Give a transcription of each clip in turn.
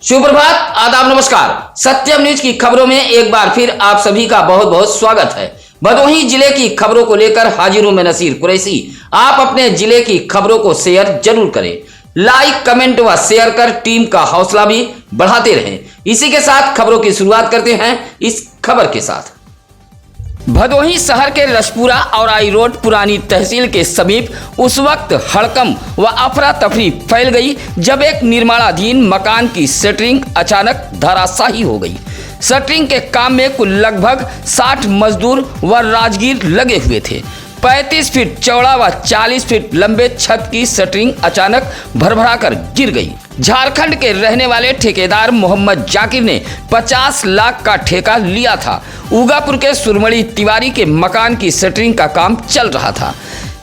सुप्रभात, आदाब, नमस्कार। सत्यम न्यूज की खबरों में एक बार फिर आप सभी का बहुत बहुत स्वागत है। भदोही जिले की खबरों को लेकर हाजिर हूं मैं नसीर कुरैशी। आप अपने जिले की खबरों को शेयर जरूर करें, लाइक, कमेंट व शेयर कर टीम का हौसला भी बढ़ाते रहें। इसी के साथ खबरों की शुरुआत करते हैं इस खबर के साथ। भदोही शहर के रसपुरा और आई रोड पुरानी तहसील के समीप उस वक्त हड़कम व अफरा तफरी फैल गई जब एक निर्माणाधीन मकान की शटरिंग अचानक धराशायी हो गई। शटरिंग के काम में कुल लगभग 60 मजदूर व राजगीर लगे हुए थे। 35 फीट चौड़ा व 40 फीट लंबे छत की शटरिंग अचानक भरभराकर गिर गई। झारखंड के रहने वाले ठेकेदार मोहम्मद जाकिर ने 50 लाख का ठेका लिया था। उगापुर के सुरमड़ी तिवारी के मकान की शटरिंग का काम चल रहा था।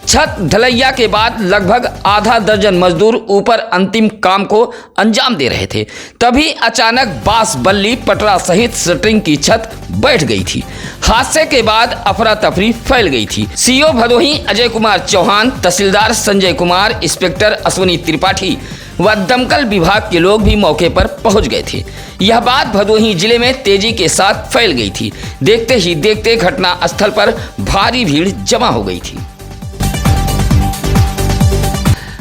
छत ढलैया के बाद लगभग आधा दर्जन मजदूर ऊपर अंतिम काम को अंजाम दे रहे थे। तभी अचानक बांस, बल्ली, पटरा सहित शटरिंग की छत बैठ गई थी। हादसे के बाद अफरा तफरी फैल गई थी। सीओ भदोही अजय कुमार चौहान, तहसीलदार संजय कुमार, इंस्पेक्टर अश्विनी त्रिपाठी व दमकल विभाग के लोग भी मौके पर पहुंच गए थे। यह बात भदोही जिले में तेजी के साथ फैल गई थी। देखते ही देखते घटना स्थल पर भारी भीड़ जमा हो गई थी।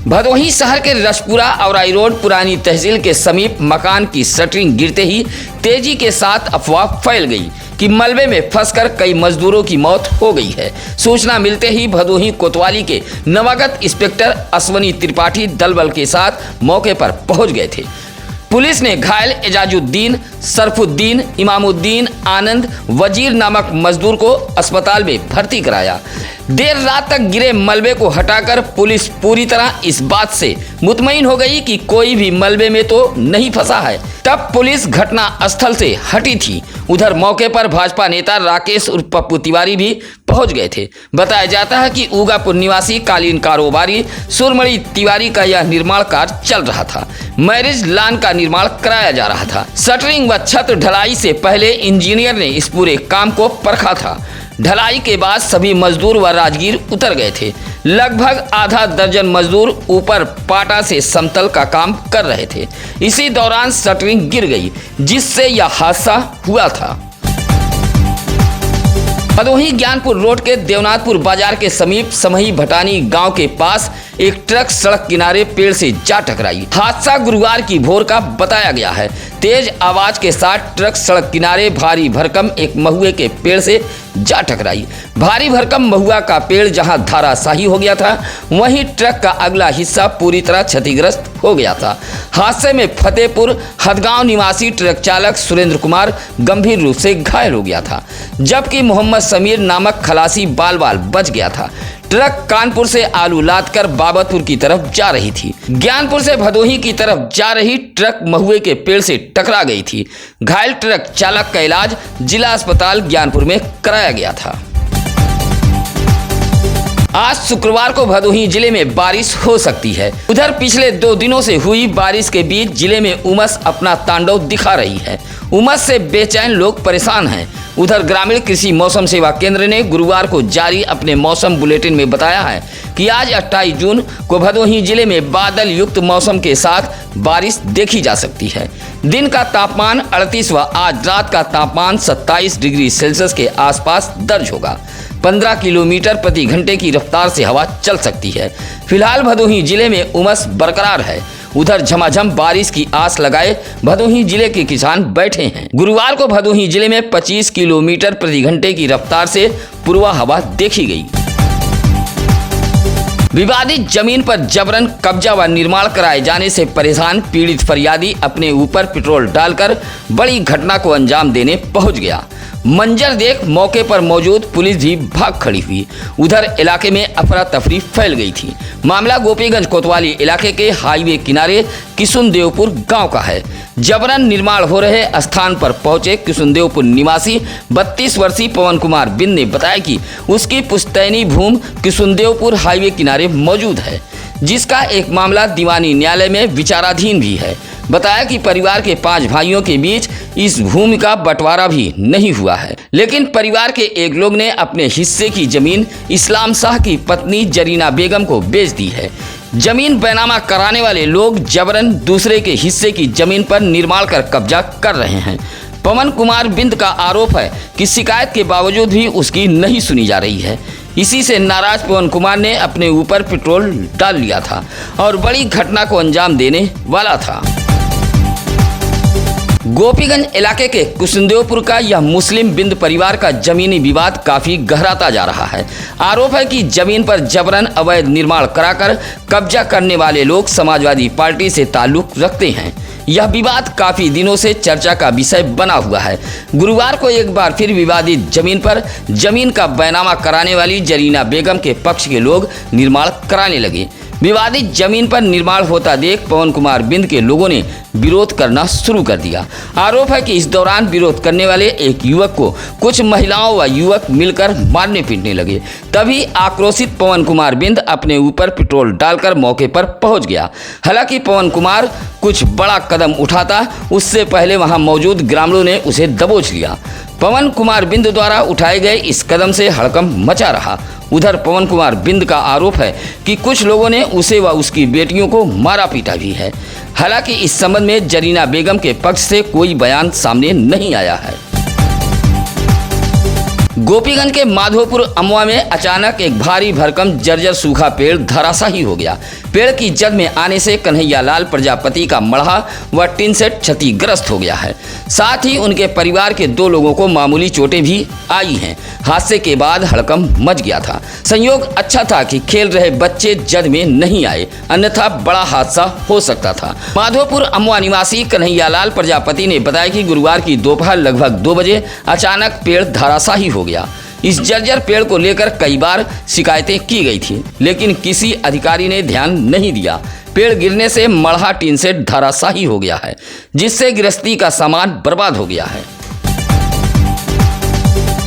भदोही शहर के रसपुरा और आई रोड पुरानी तहसील के समीप मकान की शटरिंग गिरते ही तेजी के साथ अफवाह फैल गई कि मलबे में फंसकर कई मजदूरों की मौत हो गई है। सूचना मिलते ही भदोही कोतवाली के नवागत इंस्पेक्टर अश्विनी त्रिपाठी दलबल के साथ मौके पर पहुंच गए थे। पुलिस ने घायल एजाजुद्दीन, सरफुद्दीन, इमामुद्दीन, आनंद, वजीर नामक मजदूर को अस्पताल में भर्ती कराया। देर रात तक गिरे मलबे को हटाकर पुलिस पूरी तरह इस बात से मुतमईन हो गई कि कोई भी मलबे में तो नहीं फंसा है। तब पुलिस घटना स्थल से हटी थी। उधर मौके पर भाजपा नेता राकेश उर्फ पप्पू तिवारी भी पहुंच गए थे। बताया जाता है कि उगापुर निवासी कालीन कारोबारी सुरमड़ी तिवारी का यह निर्माण कार्य चल रहा था। मैरिज लॉन का निर्माण कराया जा रहा था। शटरिंग व छत ढलाई से पहले इंजीनियर ने इस पूरे काम को परखा था। ढलाई के बाद सभी मजदूर व राजगीर उतर गए थे। लगभग आधा दर्जन मजदूर ऊपर पाटा से समतल का काम कर रहे थे। इसी दौरान शटरिंग गिर गई, जिससे यह हादसा हुआ था। भदोही ज्ञानपुर रोड के देवनाथपुर बाजार के समीप समही भटानी गांव के पास एक ट्रक सड़क किनारे पेड़ से जा टकराई। हादसा गुरुवार की भोर का बताया गया है। तेज आवाज के साथ ट्रक सड़क किनारे भारी भरकम एक महुए के पेड़ से जा टकराई। भारी भरकम महुआ का पेड़ जहां धराशायी हो गया था, वहीं ट्रक का अगला हिस्सा पूरी तरह क्षतिग्रस्त हो गया था। हादसे में फतेहपुर हदगांव निवासी ट्रक चालक सुरेंद्र कुमार गंभीर रूप से घायल हो गया था, जबकि मोहम्मद समीर नामक खलासी बाल बाल बच गया था। ट्रक कानपुर से आलू लादकर बाबतपुर की तरफ जा रही थी। ज्ञानपुर से भदोही की तरफ जा रही ट्रक महुए के पेड़ से टकरा गई थी। घायल ट्रक चालक का इलाज जिला अस्पताल ज्ञानपुर में कराया गया था। आज शुक्रवार को भदोही जिले में बारिश हो सकती है। उधर पिछले 2 दिनों से हुई बारिश के बीच जिले में उमस अपना तांडव दिखा रही है। उमस से बेचैन लोग परेशान हैं। उधर ग्रामीण कृषि मौसम सेवा केंद्र ने गुरुवार को जारी अपने मौसम बुलेटिन में बताया है कि आज 28 जून को भदोही जिले में बादल युक्त मौसम के साथ बारिश देखी जा सकती है। दिन का तापमान 38 व आज रात का तापमान 27 डिग्री सेल्सियस के आसपास दर्ज होगा। 15 किलोमीटर प्रति घंटे की रफ्तार से हवा चल सकती है। फिलहाल भदोही जिले में उमस बरकरार है। उधर झमाझम बारिश की आस लगाए भदोही जिले के किसान बैठे हैं। गुरुवार को भदोही जिले में 25 किलोमीटर प्रति घंटे की रफ्तार से पूर्वा हवा देखी गई। विवादित जमीन पर जबरन कब्जा व निर्माण कराए जाने से परेशान पीड़ित फरियादी अपने ऊपर पेट्रोल डालकर बड़ी घटना को अंजाम देने पहुंच गया। मंजर देख मौके पर मौजूद पुलिस भी भाग खड़ी हुई। उधर इलाके में अफरा तफरी फैल गई थी। मामला गोपीगंज कोतवाली इलाके के हाईवे किनारे किशुनदेवपुर गांव का है। जबरन निर्माण हो रहे स्थान पर पहुंचे किशुनदेवपुर निवासी 32 वर्षीय पवन कुमार बिंद ने बताया कि उसकी पुश्तैनी भूमि किशुनदेवपुर हाईवे किनारे मौजूद है, जिसका एक मामला दीवानी न्यायालय में विचाराधीन भी है। बताया कि परिवार के 5 भाइयों के बीच इस भूमि का बंटवारा भी नहीं हुआ है, लेकिन परिवार के एक लोग ने अपने हिस्से की जमीन इस्लाम शाह की पत्नी जरीना बेगम को बेच दी है। जमीन बैनामा कराने वाले लोग जबरन दूसरे के हिस्से की जमीन पर निर्माण कर कब्जा कर रहे हैं। पवन कुमार बिंद का आरोप है कि शिकायत के बावजूद भी उसकी नहीं सुनी जा रही है। इसी से नाराज पवन कुमार ने अपने ऊपर पेट्रोल डाल लिया था और बड़ी घटना को अंजाम देने वाला था। गोपीगंज इलाके के कुशदेवपुर का यह मुस्लिम बिंद परिवार का जमीनी विवाद काफी गहराता जा रहा है। आरोप है कि जमीन पर जबरन अवैध निर्माण कराकर कब्जा करने वाले लोग समाजवादी पार्टी से ताल्लुक रखते हैं। यह विवाद काफी दिनों से चर्चा का विषय बना हुआ है। गुरुवार को एक बार फिर विवादित जमीन पर जमीन का बैनामा कराने वाली जरीना बेगम के पक्ष के लोग निर्माण कराने लगे। विवादित जमीन पर निर्माण होता देख पवन कुमार बिंद के लोगों ने विरोध करना शुरू कर दिया। आरोप है कि इस दौरान विरोध करने वाले एक युवक को कुछ महिलाओं व युवक मिलकर मारने पीटने लगे। तभी आक्रोशित पवन कुमार बिंद अपने ऊपर पेट्रोल डालकर मौके पर पहुंच गया। हालांकि पवन कुमार कुछ बड़ा कदम उठाता उससे पहले वहां मौजूद ग्रामीणों ने उसे दबोच लिया। पवन कुमार बिंद द्वारा उठाए गए इस कदम से हड़कंप मचा रहा। उधर पवन कुमार बिंद का आरोप है कि कुछ लोगों ने उसे व उसकी बेटियों को मारा पीटा भी है। हालांकि इस संबंध में जरीना बेगम के पक्ष से कोई बयान सामने नहीं आया है। गोपीगंज के माधोपुर अमवा में अचानक एक भारी भरकम जर्जर सूखा पेड़ धराशायी हो गया। पेड़ की जद में आने से कन्हैया लाल प्रजापति का मढ़ा व टिन सेट क्षतिग्रस्त हो गया है। साथ ही उनके परिवार के 2 लोगों को मामूली चोटें भी आई हैं। हादसे के बाद हड़कंप मच गया था। संयोग अच्छा था कि खेल रहे बच्चे जद में नहीं आए, अन्यथा बड़ा हादसा हो सकता था। माधोपुर अमवा निवासी कन्हैया लाल प्रजापति ने बताया कि गुरुवार की दोपहर लगभग 2 बजे अचानक पेड़ धराशायी हो गया। इस जर्जर पेड़ को लेकर कई बार शिकायतें की गई थी, लेकिन किसी अधिकारी ने ध्यान नहीं दिया। पेड़ गिरने से मढ़ा टीन सेट धराशायी हो गया है, जिससे गृहस्थी का सामान बर्बाद हो गया है।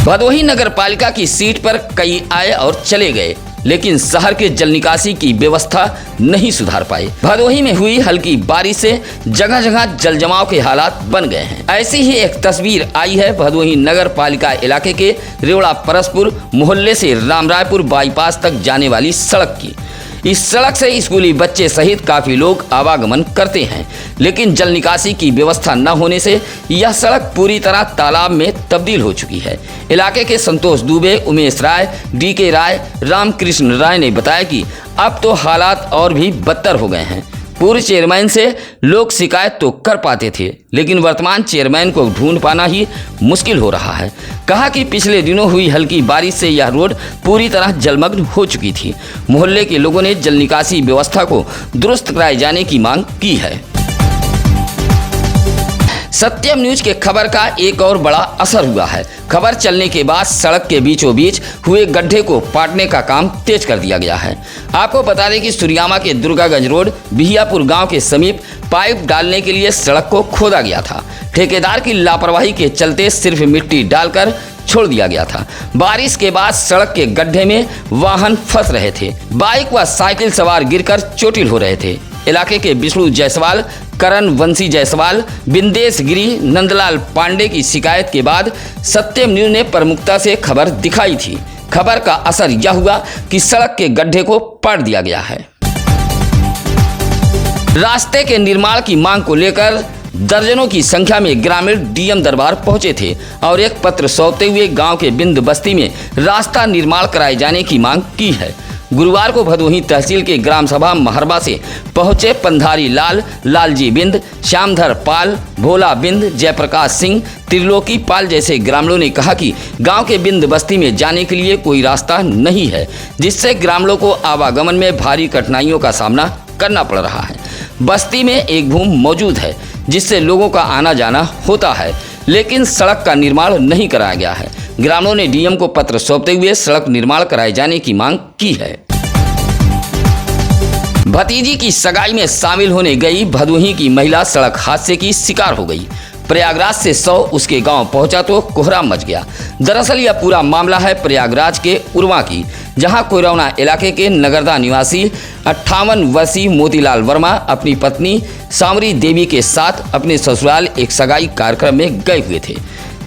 भदोही नगर पालिका की सीट पर कई आए और चले गए, लेकिन शहर के जल निकासी की व्यवस्था नहीं सुधार पाई। भदोही में हुई हल्की बारिश से जगह जगह जल जमाव के हालात बन गए हैं। ऐसी ही एक तस्वीर आई है भदोही नगर पालिका इलाके के रेवड़ा परसपुर मोहल्ले से रामरायपुर बाईपास तक जाने वाली सड़क की। इस सड़क से स्कूली बच्चे सहित काफी लोग आवागमन करते हैं, लेकिन जल निकासी की व्यवस्था न होने से यह सड़क पूरी तरह तालाब में तब्दील हो चुकी है। इलाके के संतोष दुबे, उमेश राय, DK राय, रामकृष्ण राय ने बताया कि अब तो हालात और भी बदतर हो गए हैं। पूर्व चेयरमैन से लोग शिकायत तो कर पाते थे, लेकिन वर्तमान चेयरमैन को ढूंढ पाना ही मुश्किल हो रहा है। कहा कि पिछले दिनों हुई हल्की बारिश से यह रोड पूरी तरह जलमग्न हो चुकी थी। मोहल्ले के लोगों ने जल निकासी व्यवस्था को दुरुस्त कराए जाने की मांग की है। सत्यम न्यूज के खबर का एक और बड़ा असर हुआ है। खबर चलने के बाद सड़क के बीचों बीच हुए गड्ढे को पाटने का काम तेज कर दिया गया है। आपको बता दें कि सुरियामा के दुर्गागंज रोड बिहियापुर गांव के समीप पाइप डालने के लिए सड़क को खोदा गया था। ठेकेदार की लापरवाही के चलते सिर्फ मिट्टी डालकर छोड़ दिया गया था। बारिश के बाद सड़क के गड्ढे में वाहन फंस रहे थे। बाइक व साइकिल सवार गिरकर चोटिल हो रहे थे। इलाके के विष्णु जायसवाल, करण वंशी जायसवाल, बिंदेश गिरी, नंदलाल पांडे की शिकायत के बाद सत्यम न्यूज ने प्रमुखता से खबर दिखाई थी। खबर का असर यह हुआ कि सड़क के गड्ढे को पाट दिया गया है। रास्ते के निर्माण की मांग को लेकर दर्जनों की संख्या में ग्रामीण DM दरबार पहुंचे थे और एक पत्र सौंपते हुए गांव के बिंद बस्ती में रास्ता निर्माण कराए जाने की मांग की है। गुरुवार को भदोही तहसील के ग्राम सभा महरबा से पहुंचे पंधारी लाल, लालजी बिंद, श्यामधर पाल, भोला बिंद, जयप्रकाश सिंह, त्रिलोकी पाल जैसे ग्रामीणों ने कहा कि गांव के बिंद बस्ती में जाने के लिए कोई रास्ता नहीं है, जिससे ग्रामीणों को आवागमन में भारी कठिनाइयों का सामना करना पड़ रहा है। बस्ती में एक भूमि मौजूद है जिससे लोगों का आना जाना होता है, लेकिन सड़क का निर्माण नहीं कराया गया है। ग्रामीणों ने DM को पत्र सौंपते हुए सड़क निर्माण कराए जाने की मांग की है। भतीजी की सगाई में शामिल होने गई भदोही की महिला सड़क हादसे की शिकार हो गई। प्रयागराज से 100 उसके गांव पहुंचा तो कोहराम मच गया। दरअसल यह पूरा मामला है प्रयागराज के उरवा की, जहां कोयरौना इलाके के नगरदा निवासी 58 वर्षीय मोतीलाल वर्मा अपनी पत्नी सांवरी देवी के साथ अपने ससुराल एक सगाई कार्यक्रम में गए हुए थे।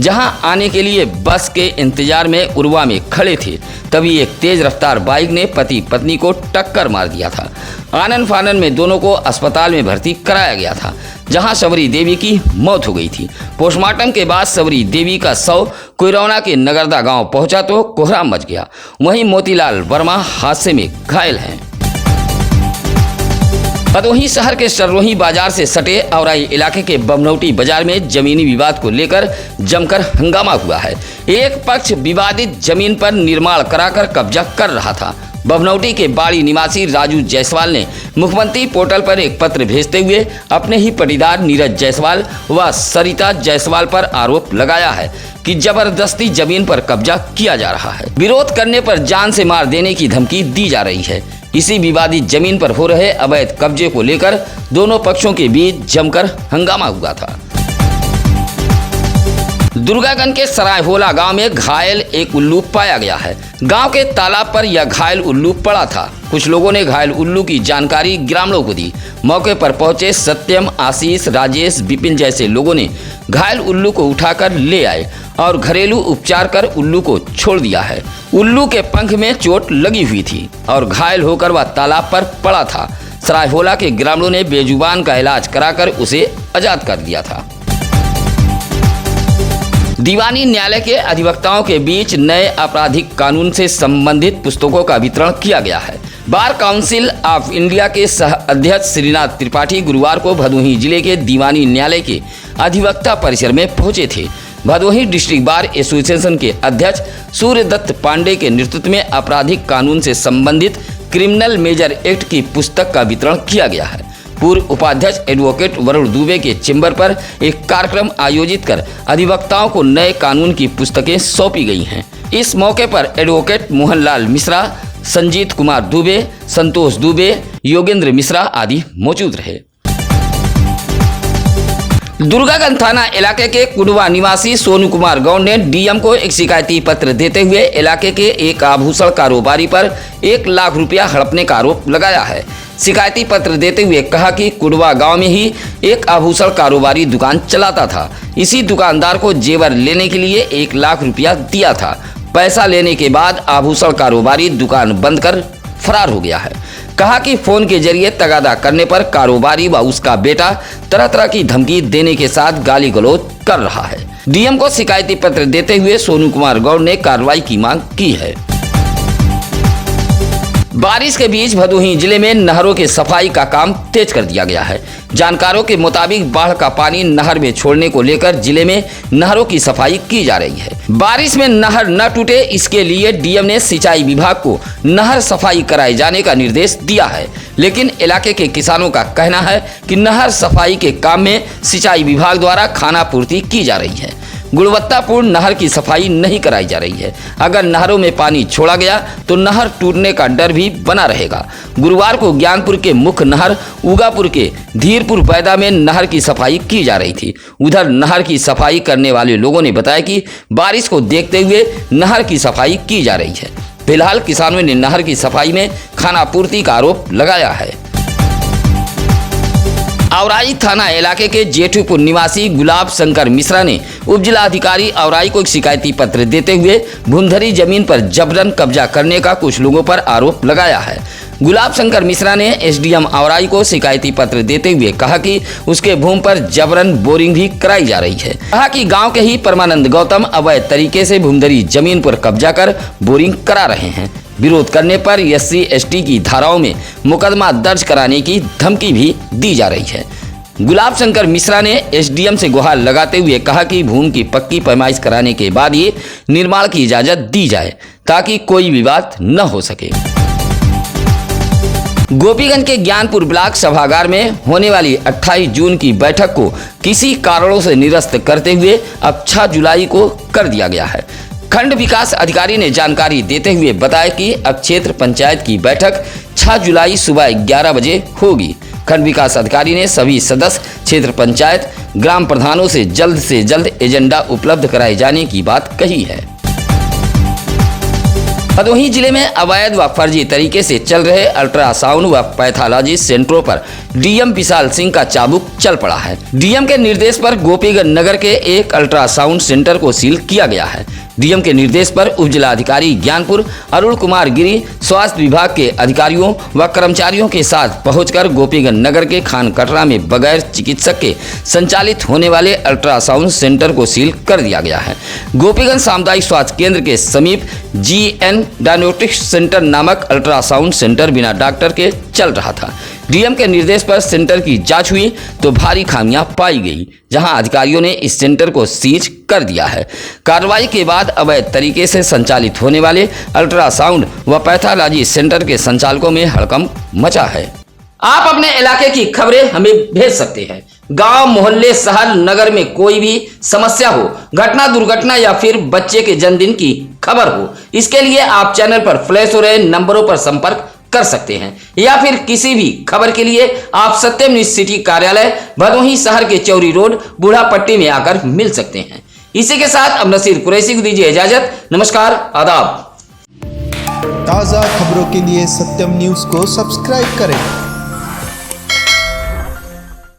जहां आने के लिए बस के इंतजार में उर्वा में खड़े थे, तभी एक तेज रफ्तार बाइक ने पति पत्नी को टक्कर मार दिया था। आनन फानन में दोनों को अस्पताल में भर्ती कराया गया था, जहां सबरी देवी की मौत हो गई थी। पोस्टमार्टम के बाद सबरी देवी का शव कुरौना के नगरदा गांव पहुंचा तो कोहराम मच गया। वहीं मोतीलाल वर्मा हादसे में घायल हैं। भदोही शहर के सररोही बाजार से सटे औराई इलाके के बमनौटी बाजार में जमीनी विवाद को लेकर जमकर हंगामा हुआ है। एक पक्ष विवादित जमीन पर निर्माण कराकर कब्जा कर रहा था। बमनौटी के बाड़ी निवासी राजू जायसवाल ने मुख्यमंत्री पोर्टल पर एक पत्र भेजते हुए अपने ही पटीदार नीरज जायसवाल व सरिता जायसवाल पर आरोप लगाया है कि जबरदस्ती जमीन पर कब्जा किया जा रहा है। विरोध करने पर जान से मार देने की धमकी दी जा रही है। इसी विवादित जमीन पर हो रहे अवैध कब्जे को लेकर दोनों पक्षों के बीच जमकर हंगामा हुआ था। दुर्गागंज के सरायहोला गांव में घायल एक उल्लू पाया गया है। गांव के तालाब पर यह घायल उल्लू पड़ा था। कुछ लोगों ने घायल उल्लू की जानकारी ग्रामीणों को दी। मौके पर पहुंचे सत्यम, आशीष, राजेश, विपिन जैसे लोगों ने घायल उल्लू को उठाकर ले आए और घरेलू उपचार कर उल्लू को छोड़ दिया है। उल्लू के पंख में चोट लगी हुई थी और घायल होकर वह तालाब पर पड़ा था। सरायहोला के ग्रामीणों ने बेजुबान का इलाज कराकर उसे आजाद कर दिया था। दीवानी न्यायालय के अधिवक्ताओं के बीच नए आपराधिक कानून से संबंधित पुस्तकों का वितरण किया गया है। बार काउंसिल ऑफ इंडिया के सह अध्यक्ष श्रीनाथ त्रिपाठी गुरुवार को भदोही जिले के दीवानी न्यायालय के अधिवक्ता परिसर में पहुंचे थे। भदोही डिस्ट्रिक्ट बार एसोसिएशन के अध्यक्ष सूर्यदत्त पांडे के नेतृत्व में आपराधिक कानून से संबंधित क्रिमिनल मेजर एक्ट की पुस्तक का वितरण किया गया है। पूर्व उपाध्यक्ष एडवोकेट वरुण दुबे के चेंबर पर एक कार्यक्रम आयोजित कर अधिवक्ताओं को नए कानून की पुस्तकें सौंपी गई हैं। इस मौके पर एडवोकेट मोहनलाल मिश्रा, संजीत कुमार दुबे, संतोष दुबे, योगेंद्र मिश्रा आदि मौजूद रहे। दुर्गागंज थाना इलाके के कुडवा निवासी सोनू कुमार गौड़ ने डीएम को एक शिकायती पत्र देते हुए इलाके के एक आभूषण कारोबारी पर 1 लाख रुपया हड़पने का आरोप लगाया है। शिकायती पत्र देते हुए कहा कि कुडवा गांव में ही एक आभूषण कारोबारी दुकान चलाता था। इसी दुकानदार को जेवर लेने के लिए 1 लाख रुपया दिया था। पैसा लेने के बाद आभूषण कारोबारी दुकान बंद कर फरार हो गया है। कहा कि फोन के जरिए तगादा करने पर कारोबारी व उसका बेटा तरह तरह की धमकी देने के साथ गाली गलौज कर रहा है। डीएम को शिकायती पत्र देते हुए सोनू कुमार गौड़ ने कार्रवाई की मांग की है। बारिश के बीच भदोही जिले में नहरों की सफाई का काम तेज कर दिया गया है। जानकारों के मुताबिक बाढ़ का पानी नहर में छोड़ने को लेकर जिले में नहरों की सफाई की जा रही है। बारिश में नहर न टूटे, इसके लिए डीएम ने सिंचाई विभाग को नहर सफाई कराए जाने का निर्देश दिया है। लेकिन इलाके के किसानों का कहना है कि नहर सफाई के काम में सिंचाई विभाग द्वारा खानापूर्ति की जा रही है। गुणवत्तापूर्ण नहर की सफाई नहीं कराई जा रही है। अगर नहरों में पानी छोड़ा गया तो नहर टूटने का डर भी बना रहेगा। गुरुवार को ज्ञानपुर के मुख्य नहर उगापुर के धीरपुर पैदा में नहर की सफाई की जा रही थी। उधर नहर की सफाई करने वाले लोगों ने बताया कि बारिश को देखते हुए नहर की सफाई की जा रही है। फिलहाल किसानों ने नहर की सफाई में खानापूर्ति का आरोप लगाया है। औराई थाना इलाके के जेठूपुर निवासी गुलाब शंकर मिश्रा ने उप जिलाधिकारी औराई को एक शिकायती पत्र देते हुए भूमधरी जमीन पर जबरन कब्जा करने का कुछ लोगों पर आरोप लगाया है। गुलाब शंकर मिश्रा ने एसडीएम औराई को शिकायती पत्र देते हुए कहा कि उसके भूमि पर जबरन बोरिंग भी कराई जा रही है। कहा कि गांव के ही परमानंद गौतम अवैध तरीके से भूमधरी जमीन पर कब्जा कर बोरिंग करा रहे हैं। विरोध करने पर SC/ST की धाराओं में मुकदमा दर्ज कराने की धमकी भी दी जा रही है। गुलाब शंकर मिश्रा ने SDM से गुहार लगाते हुए कहा कि भूमि की पक्की पैमाइश कराने के बाद ही निर्माण की इजाजत दी जाए ताकि कोई विवाद न हो सके। गोपीगंज के ज्ञानपुर ब्लॉक सभागार में होने वाली 28 जून की बैठक को किसी कारणों से निरस्त करते हुए अब 6 जुलाई को कर दिया गया है। खंड विकास अधिकारी ने जानकारी देते हुए बताया कि अब क्षेत्र पंचायत की बैठक 6 जुलाई सुबह 11 बजे होगी। खंड विकास अधिकारी ने सभी सदस्य क्षेत्र पंचायत ग्राम प्रधानों से जल्द एजेंडा उपलब्ध कराए जाने की बात कही है। भदोही जिले में अवैध व फर्जी तरीके से चल रहे अल्ट्रासाउंड व पैथोलॉजी सेंटरों पर डीएम विशाल सिंह का चाबुक चल पड़ा है। डीएम के निर्देश पर गोपीगंज नगर के एक अल्ट्रासाउंड सेंटर को सील किया गया है। डीएम के निर्देश पर उप जिलाधिकारी ज्ञानपुर अरुण कुमार गिरी स्वास्थ्य विभाग के अधिकारियों व कर्मचारियों के साथ पहुंचकर गोपीगंज नगर के खान कटरा में बगैर चिकित्सक के संचालित होने वाले अल्ट्रासाउंड सेंटर को सील कर दिया गया है। गोपीगंज सामुदायिक स्वास्थ्य केंद्र के समीप GN डायग्नोस्टिक्स सेंटर नामक अल्ट्रासाउंड सेंटर बिना डॉक्टर के चल रहा था। डीएम के निर्देश पर सेंटर की जांच हुई तो भारी खामियां पाई गई, जहां अधिकारियों ने इस सेंटर को सीज कर दिया है। कार्रवाई के बाद अवैध तरीके से संचालित होने वाले अल्ट्रासाउंड व पैथोलॉजी सेंटर के संचालकों में हड़कंप मचा है। आप अपने इलाके की खबरें हमें भेज सकते हैं। गांव, मोहल्ले, शहर, नगर में कोई भी समस्या हो, घटना, दुर्घटना या फिर बच्चे के जन्मदिन की खबर हो, इसके लिए आप चैनल पर फ्लैश हो रहे नंबरों पर संपर्क कर सकते हैं या फिर किसी भी खबर के लिए आप सत्यम न्यूज सिटी कार्यालय भदोही शहर के चौरी रोड बूढ़ा पट्टी में आकर मिल सकते हैं। इसी के साथ अब नसीर कुरैशी को दीजिए इजाजत। नमस्कार, आदाब। ताज़ा खबरों के लिए सत्यम न्यूज को सब्सक्राइब करें